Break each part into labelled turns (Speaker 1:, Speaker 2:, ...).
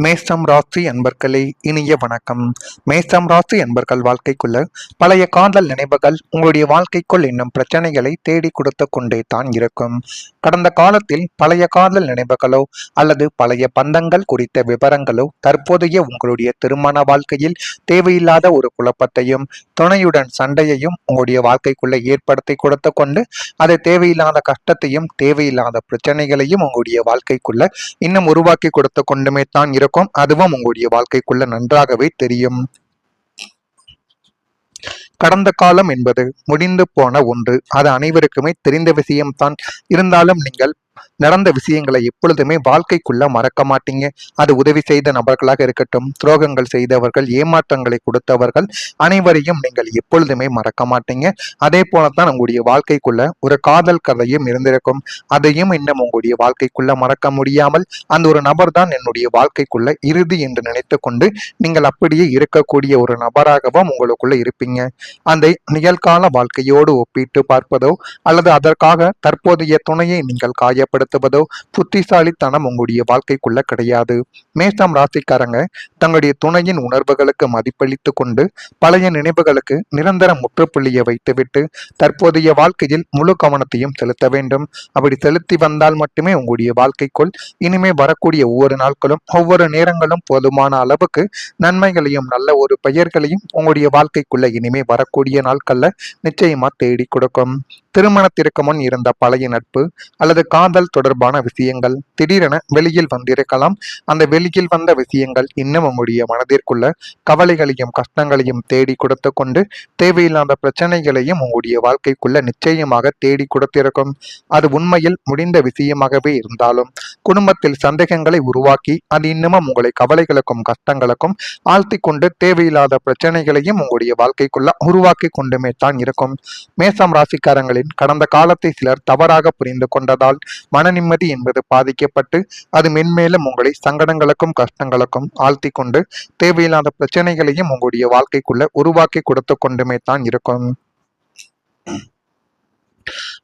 Speaker 1: மேஷம் ராசி அன்பர்களே, இனிய வணக்கம். மேஷம் ராசி அன்பர்கள் வாழ்க்கைக்குள்ள பழைய காதல் நினைவுகள் உங்களுடைய வாழ்க்கைக்குள் இன்னும் பிரச்சனைகளை தேடி கொடுத்து கொண்டே தான் இருக்கும். கடந்த காலத்தில் பழைய காதல் நினைவுகளோ அல்லது பழைய பந்தங்கள் குறித்த விவரங்களோ தற்போதைய உங்களுடைய திருமண வாழ்க்கையில் தேவையில்லாத ஒரு குழப்பத்தையும் துணையுடன் சண்டையையும் உங்களுடைய வாழ்க்கைக்குள்ள ஏற்படுத்தி கொடுத்து கொண்டு அது தேவையில்லாத கஷ்டத்தையும் தேவையில்லாத பிரச்சனைகளையும் உங்களுடைய வாழ்க்கைக்குள்ள இன்னும் உருவாக்கி கொடுத்து கொண்டுமே தான் இருக்கும். அதுவும் உங்களுடைய வாழ்க்கைக்குள்ள நன்றாகவே தெரியும். கடந்த காலம் என்பது முடிந்து போன ஒன்று. அது அனைவருக்குமே தெரிந்த விஷயம்தான். இருந்தாலும் நீங்கள் நடந்த விஷயங்களை எப்பொழுதுமே வாழ்க்கைக்குள்ள மறக்க மாட்டீங்க. அது உதவி செய்த நபர்களாக இருக்கட்டும், துரோகங்கள் செய்தவர்கள், ஏமாற்றங்களை கொடுத்தவர்கள், அனைவரையும் நீங்கள் எப்பொழுதுமே மறக்க மாட்டீங்க. அதே போலத்தான் உங்களுடைய வாழ்க்கைக்குள்ள ஒரு காதல் கதையும் இருந்திருக்கும். அதையும் இன்னும் உங்களுடைய வாழ்க்கைக்குள்ள மறக்க முடியாமல் அந்த ஒரு நபர் தான் என்னுடைய வாழ்க்கைக்குள்ள இறுதி என்று நினைத்து கொண்டு நீங்கள் அப்படியே இருக்கக்கூடிய ஒரு நபராகவும் உங்களுக்குள்ள இருப்பீங்க. அந்த நிகழ்கால வாழ்க்கையோடு ஒப்பிட்டு பார்ப்பதோ அல்லது அதற்காக தற்போதைய துணையை நீங்கள் காயப்படுத்துவதோ புத்திசாலித்தனம் உங்களுடைய வாழ்க்கைக்குள்ள கிடையாது. மேஷம் ராசிக்காரங்க தங்களுடைய துணையின் உணர்வுகளுக்கு மதிப்பளித்து கொண்டு பழைய நினைவுகளுக்கு நிரந்தர முற்றுப்புள்ளியை வைத்துவிட்டு தற்போதைய வாழ்க்கையில் முழு கவனத்தையும் செலுத்த வேண்டும். அப்படி செலுத்தி வந்தால் மட்டுமே உங்களுடைய வாழ்க்கைக்குள் இனிமே வரக்கூடிய ஒவ்வொரு நாட்களும் ஒவ்வொரு நேரங்களும் போதுமான அளவுக்கு நன்மைகளையும் நல்ல ஒரு பெயர்களையும் உங்களுடைய வாழ்க்கைக்குள்ள இனிமே வரக்கூடிய நாட்கள்ல நிச்சயமா தேடி கொடுக்கும். திருமணத்திற்கு முன் இருந்த பழைய நட்பு அல்லது காதல் தொடர்பான விஷயங்கள் திடீரென வெளியில் வந்திருக்கலாம். அந்த வெளியில் வந்த விஷயங்கள் இன்னும் உங்களுடைய மனதிற்குள்ள கவலைகளையும் கஷ்டங்களையும் தேடி கொடுத்து கொண்டு தேவையில்லாத பிரச்சனைகளையும் உங்களுடைய வாழ்க்கைக்குள்ள நிச்சயமாக தேடி கொடுத்திருக்கும். அது உண்மையில் முடிந்த விஷயமாகவே இருந்தாலும் குடும்பத்தில் சந்தேகங்களை உருவாக்கி அது இன்னமும் உங்களை கவலைகளுக்கும் கஷ்டங்களுக்கும் ஆழ்த்தி கொண்டு தேவையில்லாத பிரச்சனைகளையும் உங்களுடைய வாழ்க்கைக்குள்ள உருவாக்கி கொண்டுமே தான் இருக்கும். மேஷம் ராசிக்காரங்களின் கடந்த காலத்தை சிலர் தவறாக புரிந்து கொண்டதால் மன நிம்மதி என்பது பாதிக்கப்பட்டு அது மென்மேலும் உங்களை சங்கடங்களுக்கும் கஷ்டங்களுக்கும் ஆழ்த்தி கொண்டு தேவையில்லாத பிரச்சனைகளையும் உங்களுடைய வாழ்க்கைக்குள்ள உருவாக்கி கொடுத்து கொண்டுமே தான் இருக்கும்.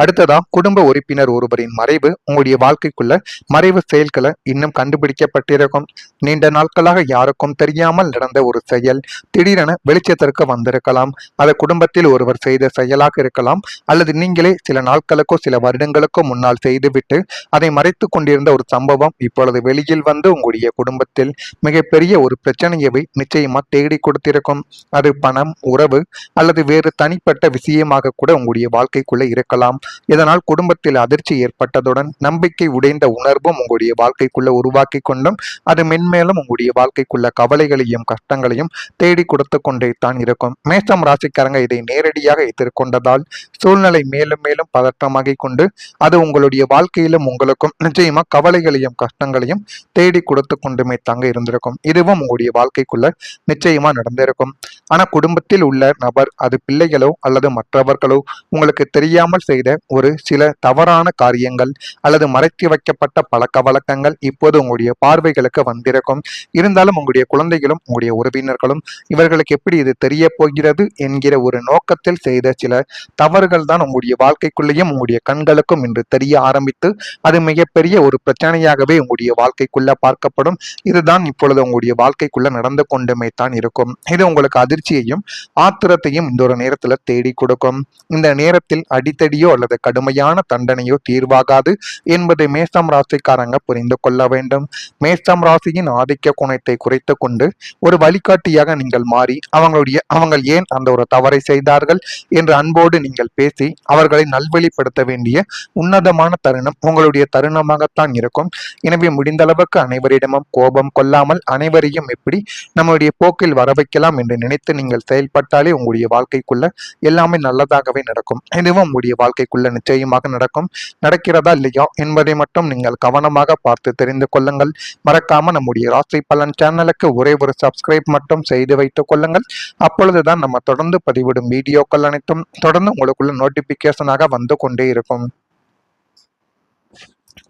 Speaker 1: அடுத்ததா குடும்ப உறுப்பினர் ஒருவரின் மறைவு உங்களுடைய வாழ்க்கைக்குள்ள மறைவு செயல்களை இன்னும் கண்டுபிடிக்கப்பட்டிருக்கும். நீண்ட நாட்களாக யாருக்கும் தெரியாமல் நடந்த ஒரு செயல் திடீரென வெளிச்சத்திற்கு வந்திருக்கலாம். அது குடும்பத்தில் ஒருவர் செய்த செயலாக இருக்கலாம், அல்லது நீங்களே சில நாட்களுக்கோ சில வருடங்களுக்கோ முன்னால் செய்துவிட்டு அதை மறைத்து கொண்டிருந்த ஒரு சம்பவம் இப்பொழுது வெளியில் வந்து உங்களுடைய குடும்பத்தில் மிகப்பெரிய ஒரு பிரச்சனையை நிச்சயமா தேடி கொடுத்திருக்கும். அது பணம், உறவு அல்லது வேறு தனிப்பட்ட விஷயமாக கூட உங்களுடைய வாழ்க்கைக்குள்ள இருக்கலாம். இதனால் குடும்பத்தில் அதிர்ச்சி ஏற்பட்டதுடன் நம்பிக்கை உடைந்த உணர்வும் உங்களுடைய வாழ்க்கைக்குள்ள உருவாக்கி கொண்டும் அது மென்மேலும் உங்களுடைய வாழ்க்கைக்குள்ள கவலைகளையும் கஷ்டங்களையும் தேடி கொடுத்து கொண்டே தான் இருக்கும். மேஷம் ராசிக்காரங்க இதை நேரடியாக எதிர்கொண்டதால் சூழ்நிலை மேலும் மேலும் பதற்றமாகி கொண்டு அது உங்களுடைய வாழ்க்கையிலும் உங்களுக்கும் நிச்சயமா கவலைகளையும் கஷ்டங்களையும் தேடி கொடுத்து கொண்டுமே தாங்க இருந்திருக்கும். இதுவும் உங்களுடைய வாழ்க்கைக்குள்ள நிச்சயமா நடந்திருக்கும். ஆனா குடும்பத்தில் உள்ள நபர், அது பிள்ளைகளோ அல்லது மற்றவர்களோ, உங்களுக்கு தெரியாமல் செய்த ஒரு சில தவறான காரியங்கள் அல்லது மறைத்து வைக்கப்பட்ட பழக்க வழக்கங்கள் இப்போது உங்களுடைய பார்வைகளுக்கு வந்திருக்கும். இருந்தாலும் உங்களுடைய குழந்தைகளும் உங்களுடைய உறவினர்களும் இவர்களுக்கு எப்படி இது தெரிய போகிறது என்கிற ஒரு நோக்கத்தில் செய்த சில தவறுகள் தான் உங்களுடைய வாழ்க்கைக்குள்ளேயும் உங்களுடைய கண்களுக்கும் இன்று தெரிய ஆரம்பித்து அது மிகப்பெரிய ஒரு பிரச்சனையாகவே உங்களுடைய வாழ்க்கைக்குள்ள பார்க்கப்படும். இதுதான் இப்பொழுது உங்களுடைய வாழ்க்கைக்குள்ள நடந்து கொண்டுமே தான் இருக்கும். இது உங்களுக்கு அதிர்ச்சியையும் ஆத்திரத்தையும் இந்த ஒரு நேரத்துல தேடி கொடுக்கும். இந்த நேரத்தில் அடித்தடியோ அல்லது கடுமையான தண்டனையோ தீர்வாகாது என்பதை மேஷம் ராசிக்காரங்க புரிந்து கொள்ள வேண்டும். மேஷம் ராசியின் ஆதிக்க குணத்தை குறைத்து கொண்டு ஒரு வழிகாட்டியாக நீங்கள் மாறி அவங்க ஏன் அந்த ஒரு தவறை செய்தார்கள் என்று அன்போடு நீங்கள் பேசி அவர்களை நல்வழிப்படுத்த வேண்டிய உன்னதமான தருணம் உங்களுடைய தருணமாகத்தான் இருக்கும். எனவே முடிந்த அளவுக்கு அனைவரிடமும் கோபம் கொள்ளாமல் அனைவரையும் எப்படி நம்முடைய போக்கில் வர வைக்கலாம் என்று நினைத்து நீங்கள் செயல்பட்டாலே உங்களுடைய வாழ்க்கைக்குள்ள எல்லாமே நல்லதாகவே நடக்கும். இதுவும் உங்களுடைய வாழ்க்கைக்குள்ள நிச்சயமாக நடக்கும். நடக்கிறதா இல்லையா என்பதை மட்டும் நீங்கள் கவனமாக பார்த்து தெரிந்து கொள்ளுங்கள். மறக்காம நம்முடைய ராசி பலன் சேனலுக்கு ஒரே ஒரு சப்ஸ்கிரைப் மட்டும் செய்து வைத்துக் கொள்ளுங்கள். அப்பொழுதுதான் நம்ம தொடர்ந்து பதிவிடும் வீடியோக்கள் அனைத்தும் தொடர்ந்து உங்களுக்குள்ள நோட்டிபிகேஷனாக வந்து கொண்டே இருக்கும்.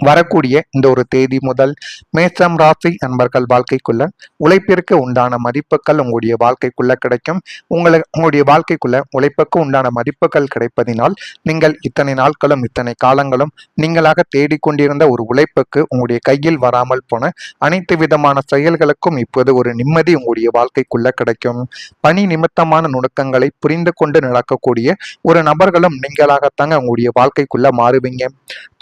Speaker 1: வரக்கூடிய இந்த ஒரு தேதி முதல் மேஷம் ராசி அன்பர்கள் வாழ்க்கைக்குள்ள உழைப்பிற்கு உண்டான மதிப்புகள் உங்களுடைய வாழ்க்கைக்குள்ள கிடைக்கும். உங்களுடைய வாழ்க்கைக்குள்ள உழைப்புக்கு உண்டான மதிப்புகள் கிடைப்பதினால் நீங்கள் இத்தனை நாட்களும் இத்தனை காலங்களும் நீங்களாக தேடிக்கொண்டிருந்த ஒரு உழைப்புக்கு உங்களுடைய கையில் வராமல் போன அனைத்து விதமான செயல்களுக்கும் இப்போது ஒரு நிம்மதி உங்களுடைய வாழ்க்கைக்குள்ள கிடைக்கும். பணி நிமித்தமான நுணுக்கங்களை புரிந்து கொண்டு நடக்கக்கூடிய ஒரு நபர்களும் நீங்களாகத்தாங்க உங்களுடைய வாழ்க்கைக்குள்ள மாறுவீங்க.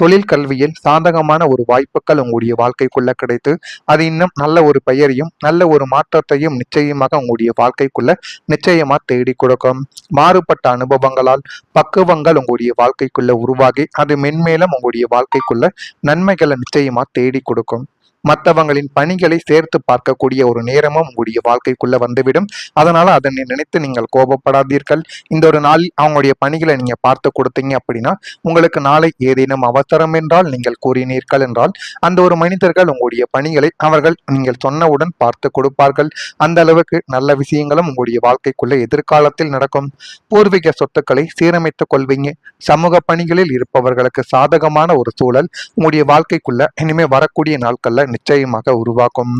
Speaker 1: தொழில் கல்வியில் சாதகமான ஒரு வாய்ப்புகள் உங்களுடைய வாழ்க்கைக்குள்ள கிடைத்து அது இன்னும் நல்ல ஒரு பெயரையும் நல்ல ஒரு மாற்றத்தையும் நிச்சயமாக உங்களுடைய வாழ்க்கைக்குள்ள நிச்சயமா தேடி கொடுக்கும். மாறுபட்ட அனுபவங்களால் பக்குவங்கள் உங்களுடைய வாழ்க்கைக்குள்ள உருவாகி அது மென்மேலும் உங்களுடைய வாழ்க்கைக்குள்ள நன்மைகளை நிச்சயமா தேடி கொடுக்கும். மற்றவங்களின் பணிகளை சேர்த்து பார்க்கக்கூடிய ஒரு நேரமும் உங்களுடைய வாழ்க்கைக்குள்ள வந்துவிடும். அதனால அதனை நினைத்து நீங்கள் கோபப்படாதீர்கள். இந்த ஒரு நாளில் அவங்களுடைய பணிகளை நீங்க பார்த்து கொடுத்தீங்க அப்படின்னா உங்களுக்கு நாளை ஏதேனும் அவசரம் என்றால் நீங்கள் கூறினீர்கள் என்றால் அந்த ஒரு மனிதர்கள் உங்களுடைய பணிகளை அவர்கள் நீங்கள் சொன்னவுடன் பார்த்து கொடுப்பார்கள். அந்த அளவுக்கு நல்ல விஷயங்களும் உங்களுடைய வாழ்க்கைக்குள்ள எதிர்காலத்தில் நடக்கும். பூர்வீக சொத்துக்களை சீரமைத்துக் கொள்வீங்க. சமூக பணிகளில் இருப்பவர்களுக்கு சாதகமான ஒரு சூழல் உங்களுடைய வாழ்க்கைக்குள்ள இனிமே வரக்கூடிய நாட்கள்ல நிச்சயமாக உருவாக்கும்.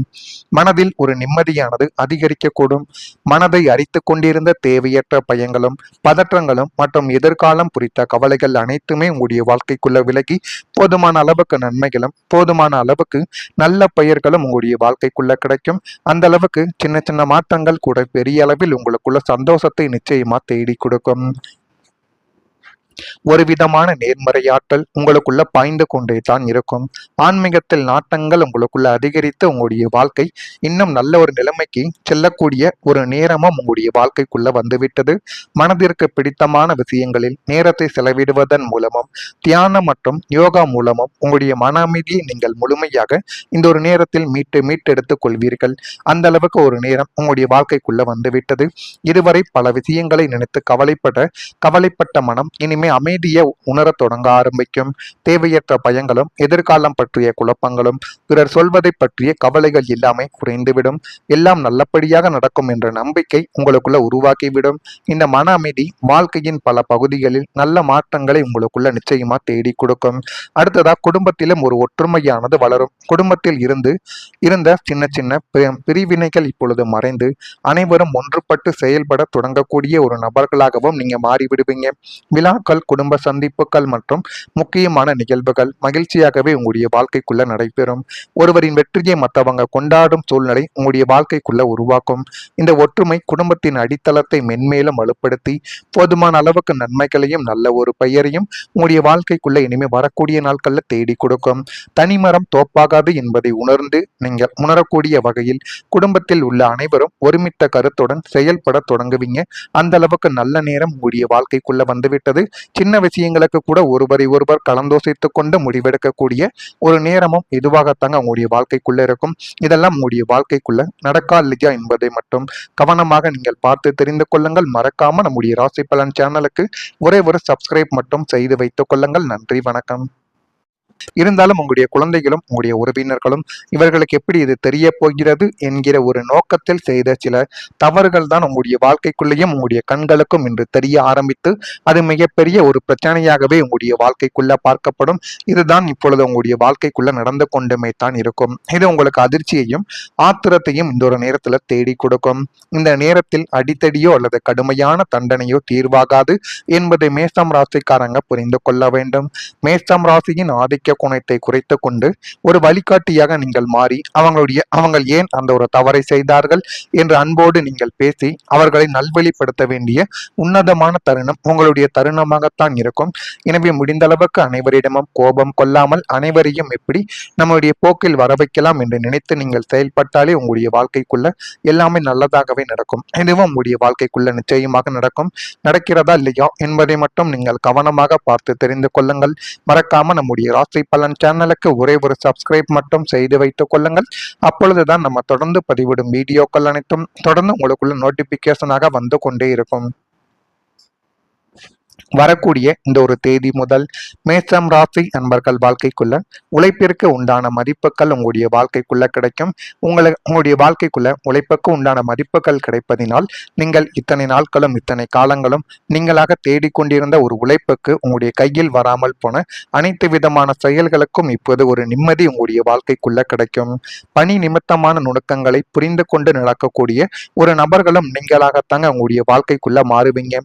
Speaker 1: மனதில் ஒரு நிம்மதியானது அதிகரிக்கக்கூடும். மனதை அரித்துக் கொண்டிருந்த தேவையற்ற பயங்களும் பதற்றங்களும் மற்றும் எதிர்காலம் குறித்த கவலைகள் அனைத்துமே உங்களுடைய வாழ்க்கைக்குள்ள விலகி போதுமான அளவுக்கு நன்மைகளும் போதுமான அளவுக்கு நல்ல பெயர்களும் உங்களுடைய வாழ்க்கைக்குள்ள கிடைக்கும். அந்த அளவுக்கு சின்ன சின்ன மாற்றங்கள் கூட பெரிய அளவில் உங்களுக்குள்ள சந்தோஷத்தை நிச்சயமா தேடி கொடுக்கும். ஒரு விதமான நேர்மறையாற்றல் உங்களுக்குள்ள பாய்ந்து கொண்டே தான் இருக்கும். ஆன்மீகத்தில் நாட்டங்கள் உங்களுக்குள்ள அதிகரித்து உங்களுடைய வாழ்க்கை இன்னும் நல்ல ஒரு நிலைமைக்கு செல்லக்கூடிய ஒரு நேரமும் உங்களுடைய வாழ்க்கைக்குள்ள வந்துவிட்டது. மனதிற்கு பிடித்தமான விஷயங்களில் நேரத்தை செலவிடுவதன் மூலமும் தியானம் மற்றும் யோகா மூலமும் உங்களுடைய மன அமைதியை நீங்கள் முழுமையாக இந்த ஒரு நேரத்தில் மீட்டெடுத்துக் கொள்வீர்கள். அந்த அளவுக்கு ஒரு நேரம் உங்களுடைய வாழ்க்கைக்குள்ள வந்துவிட்டது. இதுவரை பல விஷயங்களை நினைத்து கவலைப்பட்ட மனம் இனிமே அமைதியை உணரத் தொடங்க ஆரம்பிக்கும். தேவையற்ற பயங்களும் எதிர்காலம் பற்றிய குழப்பங்களும் பிறர் சொல்வதை பற்றிய கவலைகள் எல்லாமே குறைந்துவிடும். எல்லாம் நல்லபடியாக நடக்கும் என்ற நம்பிக்கை உங்களுக்குள்ள உருவாக்கிவிடும். இந்த மன அமைதி வாழ்க்கையின் பல பகுதிகளில் நல்ல மாற்றங்களை உங்களுக்குள்ள நிச்சயமா தேடி கொடுக்கும். அடுத்ததா குடும்பத்திலும் ஒரு ஒற்றுமையானது வளரும். குடும்பத்தில் இருந்த சின்ன சின்ன பிரிவினைகள் இப்பொழுது மறைந்து அனைவரும் ஒன்றுபட்டு செயல்பட தொடங்கக்கூடிய ஒரு நபர்களாகவும் நீங்க மாறிவிடுவீங்க. விழாக்கள் குடும்ப சந்திப்புகள் மற்றும் முக்கியமான நிகழ்வுகள் மகிழ்ச்சியாகவே உங்களுடைய வாழ்க்கைக்குள்ள நடைபெறும். ஒருவரின் வெற்றியை மற்றவங்க கொண்டாடும் சூழ்நிலை உங்களுடைய வாழ்க்கைக்குள்ள உருவாக்கும். இந்த ஒற்றுமை குடும்பத்தின் அடித்தளத்தை மென்மேலும் வலுப்படுத்தி போதுமான அளவுக்கு நன்மைகளையும் நல்ல ஒரு பெயரையும் உங்களுடைய வாழ்க்கைக்குள்ள இனிமே வரக்கூடிய நாட்கள்ல தேடி கொடுக்கும். தனிமரம் தோப்பாகாது என்பதை நீங்கள் உணரக்கூடிய வகையில் குடும்பத்தில் உள்ள அனைவரும் ஒருமித்த கருத்துடன் செயல்பட தொடங்குவீங்க. அந்த அளவுக்கு நல்ல நேரம் உங்களுடைய வாழ்க்கைக்குள்ள வந்துவிட்டது. சின்ன விஷயங்களுக்கு கூட ஒருவர் கலந்தோசித்துக் கொண்டு முடிவெடுக்கக்கூடிய ஒரு நேரமும் இதுவாகத்தாங்க உங்களுடைய வாழ்க்கைக்குள்ள இருக்கும். இதெல்லாம் உங்களுடைய வாழ்க்கைக்குள்ள நடக்கா இல்லையா என்பதை மட்டும் கவனமாக நீங்கள் பார்த்து தெரிந்து கொள்ளுங்கள். மறக்காம நம்முடைய ராசி பலன் சேனலுக்கு ஒரே ஒரு சப்ஸ்கிரைப் மட்டும் செய்து வைத்துக் கொள்ளுங்கள். நன்றி, வணக்கம். இருந்தாலும் உங்களுடைய குழந்தைகளும் உங்களுடைய உறவினர்களும் இவர்களுக்கு எப்படி இது தெரிய போகிறது என்கிற ஒரு நோக்கத்தில் செய்த சில தவறுகள் தான் உங்களுடைய வாழ்க்கைக்குள்ளேயும் உங்களுடைய கண்களுக்கும் இன்று தெரிய ஆரம்பித்து அது மிகப்பெரிய ஒரு பிரச்சனையாகவே உங்களுடைய வாழ்க்கைக்குள்ள பார்க்கப்படும். இதுதான் இப்பொழுது உங்களுடைய வாழ்க்கைக்குள்ள நடந்து கொண்டுமே தான் இருக்கும். இது உங்களுக்கு அதிர்ச்சியையும் ஆத்திரத்தையும் இந்த ஒரு நேரத்துல தேடி கொடுக்கும். இந்த நேரத்தில் அடித்தடியோ அல்லது கடுமையான தண்டனையோ தீர்வாகாது என்பதை மேஷம் ராசிக்காரங்க புரிந்து கொள்ள வேண்டும். மேஷம் ராசியின் ஆதிக்க குணத்தை குறைத்து கொண்டு ஒரு வழிகாட்டியாக நீங்கள் மாறி அவங்கள் ஏன் அந்த ஒரு தவறை செய்தார்கள் என்று அன்போடு நீங்கள் பேசி அவர்களை நல்வழிப்படுத்த வேண்டிய உன்னதமான தருணம் உங்களுடைய தருணமாகத்தான் இருக்கும். எனவே முடிந்த அளவுக்கு அனைவரிடமும் கோபம் கொள்ளாமல் அனைவரையும் எப்படி நம்மளுடைய போக்கில் வர வைக்கலாம் என்று நினைத்து நீங்கள் செயல்பட்டாலே உங்களுடைய வாழ்க்கைக்குள்ள எல்லாமே நல்லதாகவே நடக்கும். இதுவும் உங்களுடைய வாழ்க்கைக்குள்ள நிச்சயமாக நடக்கிறதா இல்லையா என்பதை மட்டும் நீங்கள் கவனமாக பார்த்து தெரிந்து கொள்ளுங்கள். மறக்காம நம்முடைய ராசி பலன் சேனலுக்கு ஒரே ஒரு சப்ஸ்கிரைப் மட்டும் செய்து வைத்துக் கொள்ளுங்கள். அப்பொழுதுதான் நம்ம தொடர்ந்து பதிவிடும் வீடியோக்கள் அனைத்தும் தொடர்ந்து உங்களுக்குள்ள நோட்டிபிகேஷனாக வந்து கொண்டே இருக்கும். வரக்கூடிய இந்த ஒரு தேதி முதல் மேஷம் ராசி நண்பர்கள் வாழ்க்கைக்குள்ள உழைப்பிற்கு உண்டான மதிப்புகள் உங்களுடைய வாழ்க்கைக்குள்ள கிடைக்கும். உங்களுடைய வாழ்க்கைக்குள்ள உழைப்புக்கு உண்டான மதிப்புகள் கிடைப்பதினால் நீங்கள் இத்தனை நாட்களும் இத்தனை காலங்களும் நீங்களாக தேடிக்கொண்டிருந்த ஒரு உழைப்புக்கு உங்களுடைய கையில் வராமல் போன அனைத்து விதமான செயல்களுக்கும் இப்போது ஒரு நிம்மதி உங்களுடைய வாழ்க்கைக்குள்ள கிடைக்கும். பணி நிமித்தமான நுணுக்கங்களை புரிந்து கொண்டு நடக்கக்கூடிய ஒரு நபர்களும் நீங்களாகத்தாங்க உங்களுடைய வாழ்க்கைக்குள்ள மாறுவீங்க.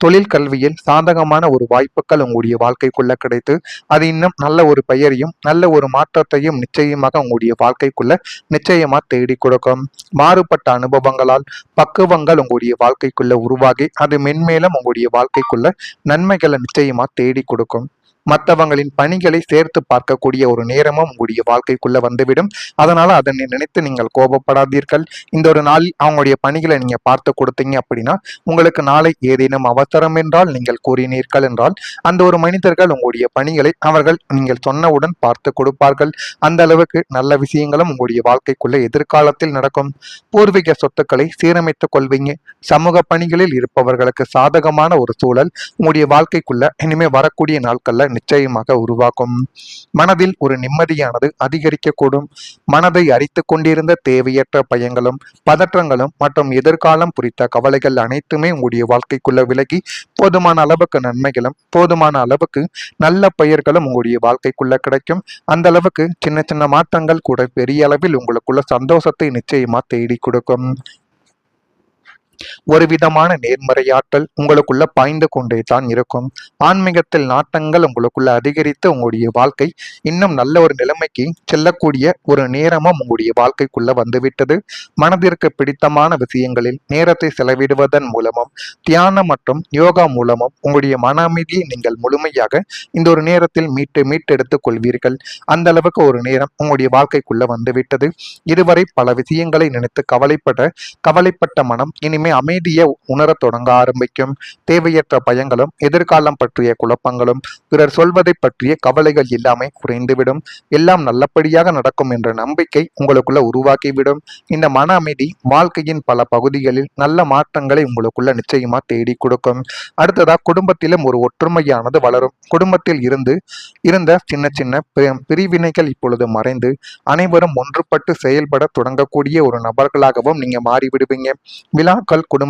Speaker 1: தொழில் கல்வியில் சாதகமான ஒரு வாய்ப்புகள் உங்களுடைய வாழ்க்கைக்குள்ள கிடைத்து அது இன்னும் நல்ல ஒரு பெயரையும் நல்ல ஒரு மாற்றத்தையும் நிச்சயமாக உங்களுடைய வாழ்க்கைக்குள்ள நிச்சயமா தேடி கொடுக்கும். மாறுபட்ட அனுபவங்களால் பக்குவங்கள் உங்களுடைய வாழ்க்கைக்குள்ள உருவாகி அது மென்மேலும் உங்களுடைய வாழ்க்கைக்குள்ள நன்மைகளை நிச்சயமா தேடி கொடுக்கும். மற்றவங்களின் பணிகளை சேர்த்து பார்க்கக்கூடிய ஒரு நேரமும் உங்களுடைய வாழ்க்கைக்குள்ள வந்துவிடும். அதனால அதனை நினைத்து நீங்கள் கோபப்படாதீர்கள். இந்த ஒரு நாளில் அவங்களுடைய பணிகளை நீங்க பார்த்து கொடுத்தீங்க அப்படின்னா உங்களுக்கு நாளை ஏதேனும் அவசரம் என்றால் நீங்கள் கூறினீர்கள் என்றால் அந்த ஒரு மனிதர்கள் உங்களுடைய பணிகளை அவர்கள் நீங்கள் சொன்னவுடன் பார்த்து கொடுப்பார்கள். அந்த அளவுக்கு நல்ல விஷயங்களும் உங்களுடைய வாழ்க்கைக்குள்ள எதிர்காலத்தில் நடக்கும். பூர்வீக சொத்துக்களை சீரமைத்துக் கொள்வீங்க. சமூக பணிகளில் இருப்பவர்களுக்கு சாதகமான ஒரு சூழல் உங்களுடைய வாழ்க்கைக்குள்ள இனிமே வரக்கூடிய நாட்கள்ல நிச்சயமாக உருவாக்கும். மனதில் ஒரு நிம்மதியானது அதிகரிக்கக்கூடும். மனதை அரித்து கொண்டிருந்த தேவையற்ற பயங்களும் பதற்றங்களும் மற்றும் எதிர்காலம் குறித்த கவலைகள் அனைத்துமே உங்களுடைய வாழ்க்கைக்குள்ள விலகி போதுமான அளவுக்கு நன்மைகளும் போதுமான அளவுக்கு நல்ல பெயர்களும் உங்களுடைய வாழ்க்கைக்குள்ள கிடைக்கும். அந்த அளவுக்கு சின்ன சின்ன மாற்றங்கள் கூட பெரிய அளவில் உங்களுக்குள்ள சந்தோஷத்தை நிச்சயமா தேடி கொடுக்கும். ஒரு விதமான நேர்மறையாற்றல் உங்களுக்குள்ள பாய்ந்து கொண்டே தான் இருக்கும். ஆன்மீகத்தில் நாட்டங்கள் உங்களுக்குள்ள அதிகரித்து உங்களுடைய வாழ்க்கை இன்னும் நல்ல ஒரு நிலைமைக்கு செல்லக்கூடிய ஒரு நேரமும் உங்களுடைய வாழ்க்கைக்குள்ள வந்துவிட்டது. மனதிற்கு பிடித்தமான விஷயங்களில் நேரத்தை செலவிடுவதன் மூலமும் தியானம் மற்றும் யோகா மூலமும் உங்களுடைய மன அமைதியை நீங்கள் முழுமையாக இந்த ஒரு நேரத்தில் மீட்டு எடுத்துக் கொள்வீர்கள். அந்த அளவுக்கு ஒரு நேரம் உங்களுடைய வாழ்க்கைக்குள்ள வந்துவிட்டது. இதுவரை பல விஷயங்களை நினைத்து கவலைப்பட்ட மனம் இனிமே அமைதியை உணரத் தொடங்க ஆரம்பிக்கும். தேவையற்ற பயங்களும் எதிர்காலம் பற்றிய குழப்பங்களும் பிறர் சொல்வதை பற்றிய கவலைகள் எல்லாமே குறைந்துவிடும். எல்லாம் நல்லபடியாக நடக்கும் என்ற நம்பிக்கை உங்களுக்குள்ள உருவாக்கிவிடும். இந்த மன அமைதி வாழ்க்கையின் பல பகுதிகளில் நல்ல மாற்றங்களை உங்களுக்குள்ள நிச்சயமா தேடி கொடுக்கும். அடுத்ததா குடும்பத்திலும் ஒரு ஒற்றுமையானது வளரும். குடும்பத்தில் இருந்த சின்ன சின்ன பிரிவினைகள் இப்பொழுது மறைந்து அனைவரும் ஒன்றுபட்டு செயல்பட தொடங்கக்கூடிய ஒரு நபர்களாகவும் நீங்க மாறிவிடுவீங்க. விழாக்கள் குடும்ப